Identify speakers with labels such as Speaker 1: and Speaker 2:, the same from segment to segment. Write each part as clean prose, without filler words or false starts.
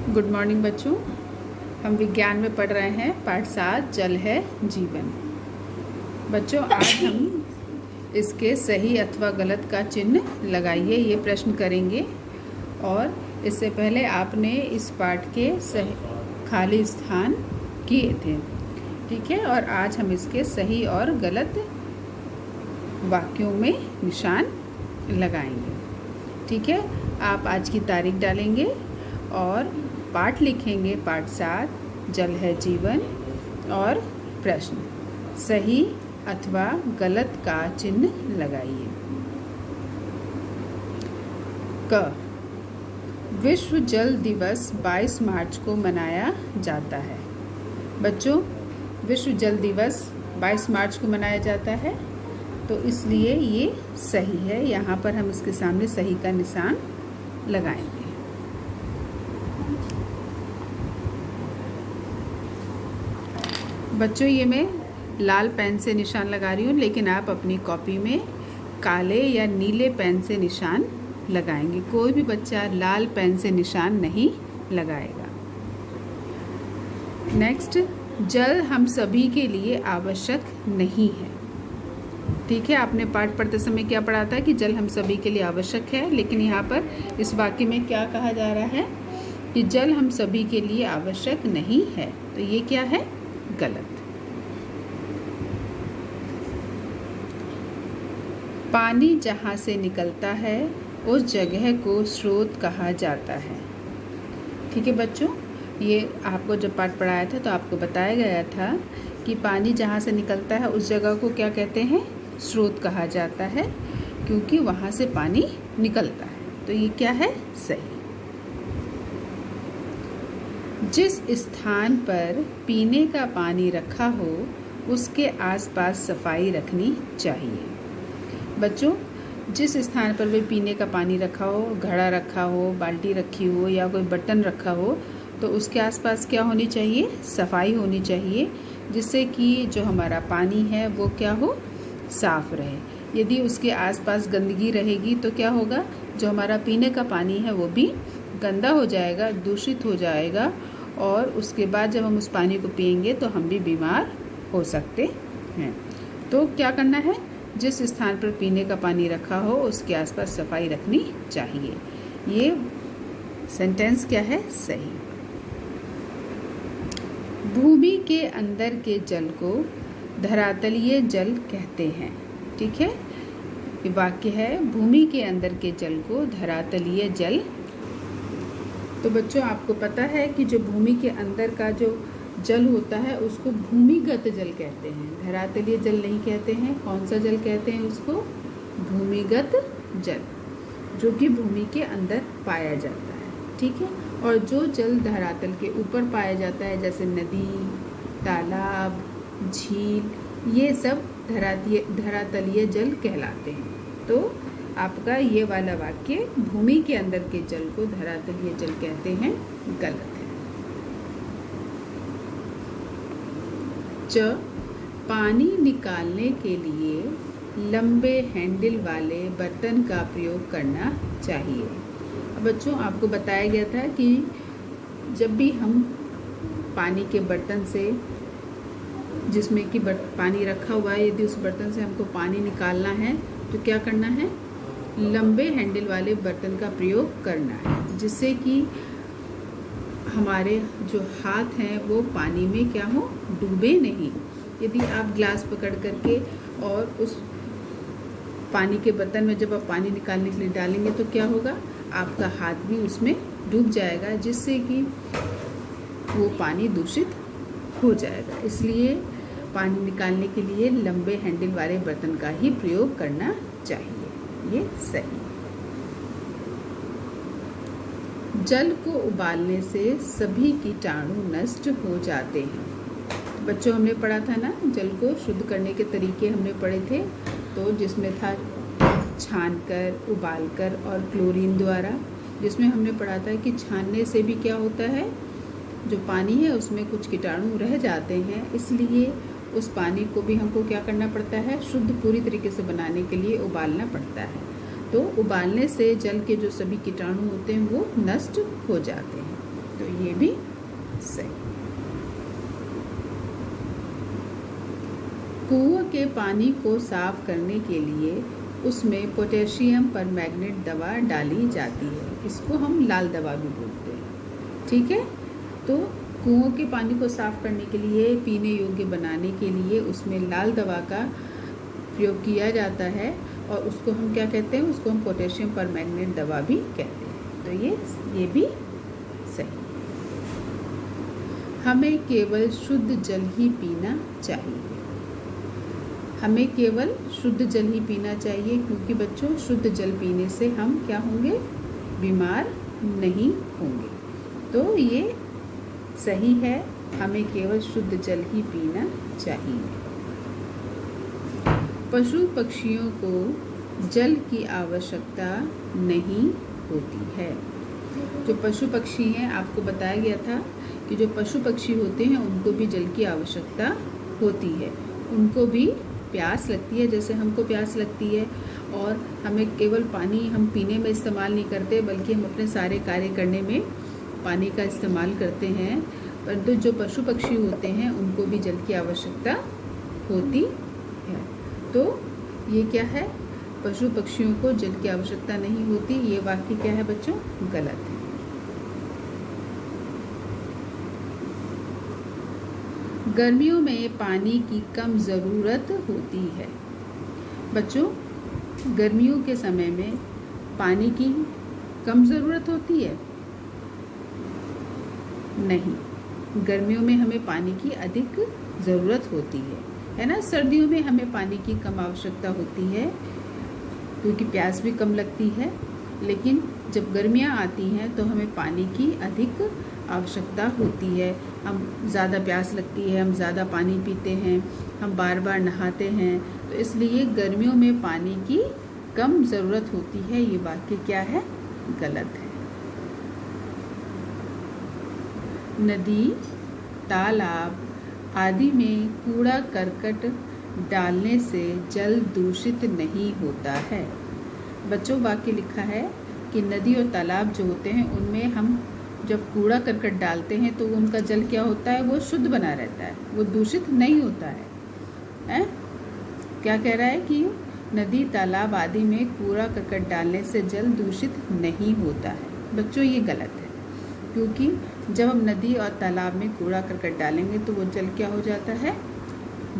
Speaker 1: Good morning बच्चों। हम विज्ञान में पढ़ रहे हैं पाठ 7 जल है जीवन। बच्चों आज हम इसके सही अथवा गलत का चिन्ह लगाइए ये प्रश्न करेंगे। और इससे पहले आपने इस पाठ के खाली स्थान किए थे, ठीक है। और आज हम इसके सही और गलत वाक्यों में निशान लगाएंगे, ठीक है। आप आज की तारीख डालेंगे और पाठ लिखेंगे। पाठ 7 जल है जीवन और प्रश्न सही अथवा गलत का चिन्ह लगाइए। क विश्व जल दिवस 22 मार्च को मनाया जाता है। बच्चों विश्व जल दिवस 22 मार्च को मनाया जाता है, तो इसलिए ये सही है। यहाँ पर हम इसके सामने सही का निशान लगाएंगे। बच्चों ये मैं लाल पेन से निशान लगा रही हूँ, लेकिन आप अपनी कॉपी में काले या नीले पेन से निशान लगाएंगे। कोई भी बच्चा लाल पेन से निशान नहीं लगाएगा। नेक्स्ट, जल हम सभी के लिए आवश्यक नहीं है, ठीक है। आपने पाठ पढ़ते समय क्या पढ़ा था कि जल हम सभी के लिए आवश्यक है, लेकिन यहाँ पर इस वाक्य में क्या कहा जा रहा है कि जल हम सभी के लिए आवश्यक नहीं है। तो ये क्या है? गलत। पानी जहाँ से निकलता है उस जगह को स्रोत कहा जाता है, ठीक है बच्चों। ये आपको जब पाठ पढ़ाया था तो आपको बताया गया था कि पानी जहाँ से निकलता है उस जगह को क्या कहते हैं? स्रोत कहा जाता है, क्योंकि वहाँ से पानी निकलता है। तो ये क्या है? सही। जिस स्थान पर पीने का पानी रखा हो उसके आसपास सफाई रखनी चाहिए। बच्चों जिस स्थान पर भी पीने का पानी रखा हो, घड़ा रखा हो, बाल्टी रखी हो या कोई बर्तन रखा हो, तो उसके आसपास क्या होनी चाहिए? सफाई होनी चाहिए, जिससे कि जो हमारा पानी है वो क्या हो? साफ रहे। यदि उसके आसपास गंदगी रहेगी तो क्या होगा? जो हमारा पीने का पानी है वो भी गंदा हो जाएगा, दूषित हो जाएगा, और उसके बाद जब हम उस पानी को पिएंगे तो हम भी बीमार हो सकते हैं। तो क्या करना है? जिस स्थान पर पीने का पानी रखा हो उसके आसपास सफाई रखनी चाहिए। ये सेंटेंस क्या है? सही। भूमि के अंदर के जल को धरातलीय जल कहते हैं, ठीक है। ये वाक्य है भूमि के अंदर के जल को धरातलीय जल। तो बच्चों आपको पता है कि जो भूमि के अंदर का जो जल होता है उसको भूमिगत जल कहते हैं, धरातलीय जल नहीं कहते हैं। कौन सा जल कहते हैं उसको? भूमिगत जल, जो कि भूमि के अंदर पाया जाता है, ठीक है। और जो जल धरातल के ऊपर पाया जाता है, जैसे नदी, तालाब, झील, ये सब धरातलीय जल कहलाते हैं। तो आपका ये वाला वाक्य भूमि के अंदर के जल को धरातलीय जल कहते हैं गलत है। च पानी निकालने के लिए लंबे हैंडल वाले बर्तन का प्रयोग करना चाहिए। बच्चों आपको बताया गया था कि जब भी हम पानी के बर्तन से, जिसमें कि पानी रखा हुआ है, यदि उस बर्तन से हमको पानी निकालना है तो क्या करना है? लंबे हैंडल वाले बर्तन का प्रयोग करना है, जिससे कि हमारे जो हाथ हैं वो पानी में क्या हो? डूबे नहीं। यदि आप ग्लास पकड़ करके और उस पानी के बर्तन में जब आप पानी निकालने के लिए डालेंगे तो क्या होगा? आपका हाथ भी उसमें डूब जाएगा, जिससे कि वो पानी दूषित हो जाएगा। इसलिए पानी निकालने के लिए लंबे हैंडल वाले बर्तन का ही प्रयोग करना चाहिए। ये सही। जल को उबालने से सभी कीटाणु नष्ट हो जाते हैं। बच्चों हमने पढ़ा था ना, जल को शुद्ध करने के तरीके हमने पढ़े थे। तो जिसमें था छानकर, उबालकर और क्लोरीन द्वारा। जिसमें हमने पढ़ा था कि छानने से भी क्या होता है? जो पानी है उसमें कुछ कीटाणु रह जाते हैं, इसलिए उस पानी को भी हमको क्या करना पड़ता है? शुद्ध पूरी तरीके से बनाने के लिए उबालना पड़ता है। तो उबालने से जल के जो सभी कीटाणु होते हैं वो नष्ट हो जाते हैं। तो ये भी सही। कुआं के पानी को साफ करने के लिए उसमें पोटेशियम परमैंगनेट दवा डाली जाती है। इसको हम लाल दवा भी बोलते हैं। ठीक है, तो कुओं के पानी को साफ करने के लिए, पीने योग्य बनाने के लिए उसमें लाल दवा का प्रयोग किया जाता है और उसको हम क्या कहते हैं? उसको हम पोटेशियम परमैंगनेट दवा भी कहते हैं। तो ये भी सही। हमें केवल शुद्ध जल ही पीना चाहिए। हमें केवल शुद्ध जल ही पीना चाहिए, क्योंकि बच्चों शुद्ध जल पीने से हम क्या होंगे? बीमार नहीं होंगे। तो ये सही है, हमें केवल शुद्ध जल ही पीना चाहिए। पशु पक्षियों को जल की आवश्यकता नहीं होती है। जो पशु पक्षी हैं, आपको बताया गया था कि जो पशु पक्षी होते हैं उनको भी जल की आवश्यकता होती है। उनको भी प्यास लगती है, जैसे हमको प्यास लगती है। और हमें केवल पानी हम पीने में इस्तेमाल नहीं करते, बल्कि हम अपने सारे कार्य करने में पानी का इस्तेमाल करते हैं। परंतु जो पशु पक्षी होते हैं उनको भी जल की आवश्यकता होती है। तो ये क्या है? पशु पक्षियों को जल की आवश्यकता नहीं होती। ये वाक्य क्या है बच्चों? गलत है। गर्मियों में पानी की कम ज़रूरत होती है। बच्चों, गर्मियों के समय में पानी की कम ज़रूरत होती है? नहीं, गर्मियों में हमें पानी की अधिक ज़रूरत होती है ना। सर्दियों में हमें पानी की कम आवश्यकता होती है, क्योंकि प्यास भी कम लगती है। लेकिन जब गर्मियाँ आती हैं तो हमें पानी की अधिक आवश्यकता होती है। हम ज़्यादा प्यास लगती है, हम ज़्यादा पानी पीते हैं, हम बार बार नहाते हैं। तो इसलिए गर्मियों में पानी की कम ज़रूरत होती है। ये वाक्य क्या है? गलत है। नदी, तालाब आदि में कूड़ा करकट डालने से जल दूषित नहीं होता है। बच्चों, वाक्य लिखा है कि नदी और तालाब जो होते हैं उनमें हम जब कूड़ा करकट डालते हैं तो उनका जल क्या होता है? वो शुद्ध बना रहता है, वो दूषित नहीं होता है। क्या कह रहा है कि नदी, तालाब आदि में कूड़ा करकट डालने से जल दूषित नहीं होता है। बच्चों, ये गलत है, क्योंकि जब हम नदी और तालाब में कूड़ा करकट डालेंगे तो वो जल क्या हो जाता है?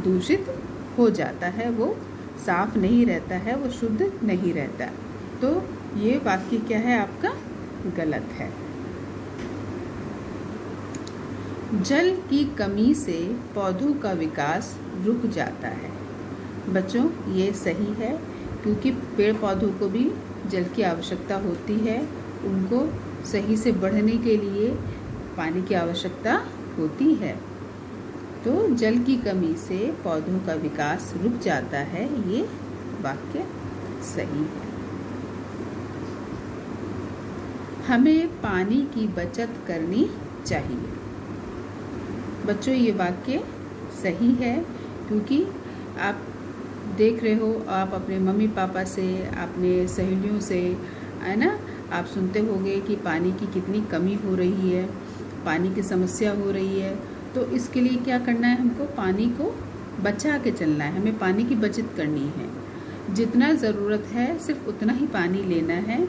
Speaker 1: दूषित हो जाता है, वो साफ नहीं रहता है, वो शुद्ध नहीं रहता। तो ये वाक्य क्या है आपका? गलत है। जल की कमी से पौधों का विकास रुक जाता है। बच्चों, ये सही है, क्योंकि पेड़ पौधों को भी जल की आवश्यकता होती है। उनको सही से बढ़ने के लिए पानी की आवश्यकता होती है। तो जल की कमी से पौधों का विकास रुक जाता है। ये वाक्य सही है। हमें पानी की बचत करनी चाहिए। बच्चों, ये वाक्य सही है, क्योंकि आप देख रहे हो, आप अपने मम्मी पापा से, अपने सहेलियों से, है ना, आप सुनते होंगे कि पानी की कितनी कमी हो रही है, पानी की समस्या हो रही है। तो इसके लिए क्या करना है? हमको पानी को बचा के चलना है, हमें पानी की बचत करनी है। जितना ज़रूरत है सिर्फ उतना ही पानी लेना है।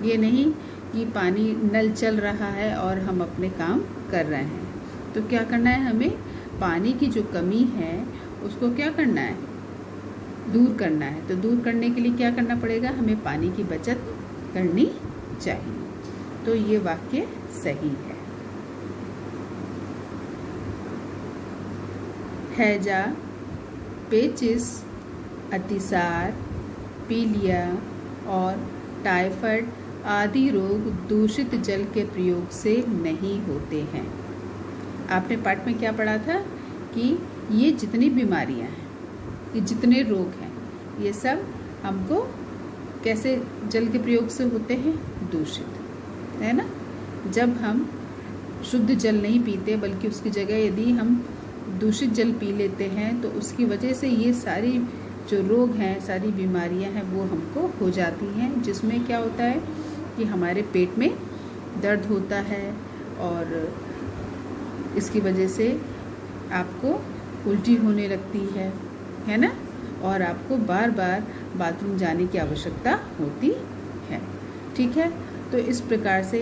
Speaker 1: ये नहीं कि पानी नल चल रहा है और हम अपने काम कर रहे हैं। तो क्या करना है? हमें पानी की जो कमी है उसको क्या करना है? दूर करना है। तो दूर करने के लिए क्या करना पड़ेगा? हमें पानी की बचत करनी चाहिए। तो ये वाक्य सही है। हैजा, पेचिस, अतिसार, पीलिया और टाइफाइड आदि रोग दूषित जल के प्रयोग से नहीं होते हैं। आपने पाठ में क्या पढ़ा था कि ये जितनी बीमारियां हैं, ये जितने रोग हैं, ये सब हमको कैसे जल के प्रयोग से होते हैं? दूषित, है ना। जब हम शुद्ध जल नहीं पीते, बल्कि उसकी जगह यदि हम दूषित जल पी लेते हैं, तो उसकी वजह से ये सारी जो रोग हैं, सारी बीमारियां हैं, वो हमको हो जाती हैं। जिसमें क्या होता है कि हमारे पेट में दर्द होता है, और इसकी वजह से आपको उल्टी होने लगती है ना, और आपको बार बार बाथरूम जाने की आवश्यकता होती है। ठीक है, तो इस प्रकार से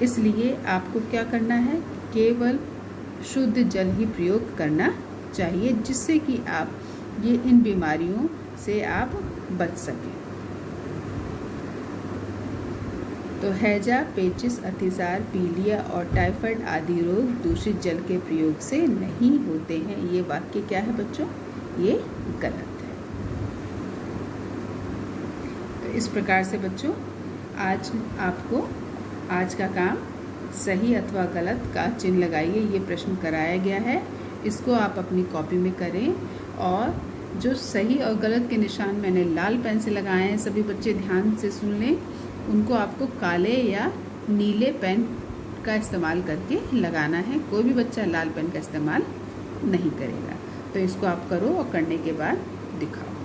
Speaker 1: इसलिए आपको क्या करना है, केवल शुद्ध जल ही प्रयोग करना चाहिए, जिससे कि आप इन बीमारियों से आप बच सकें। तो हैजा, पेचिस, अतिसार, पीलिया और टाइफाइड आदि रोग दूषित जल के प्रयोग से नहीं होते हैं। ये वाक्य क्या है बच्चों, ये गलत है। तो इस प्रकार से बच्चों आज आपको आज का काम सही अथवा गलत का चिन्ह लगाइए, ये प्रश्न कराया गया है। इसको आप अपनी कॉपी में करें, और जो सही और गलत के निशान मैंने लाल पेन से लगाए हैं, सभी बच्चे ध्यान से सुन लें, उनको आपको काले या नीले पेन का इस्तेमाल करके लगाना है। कोई भी बच्चा लाल पेन का इस्तेमाल नहीं करेगा। तो इसको आप करो और करने के बाद दिखाओ।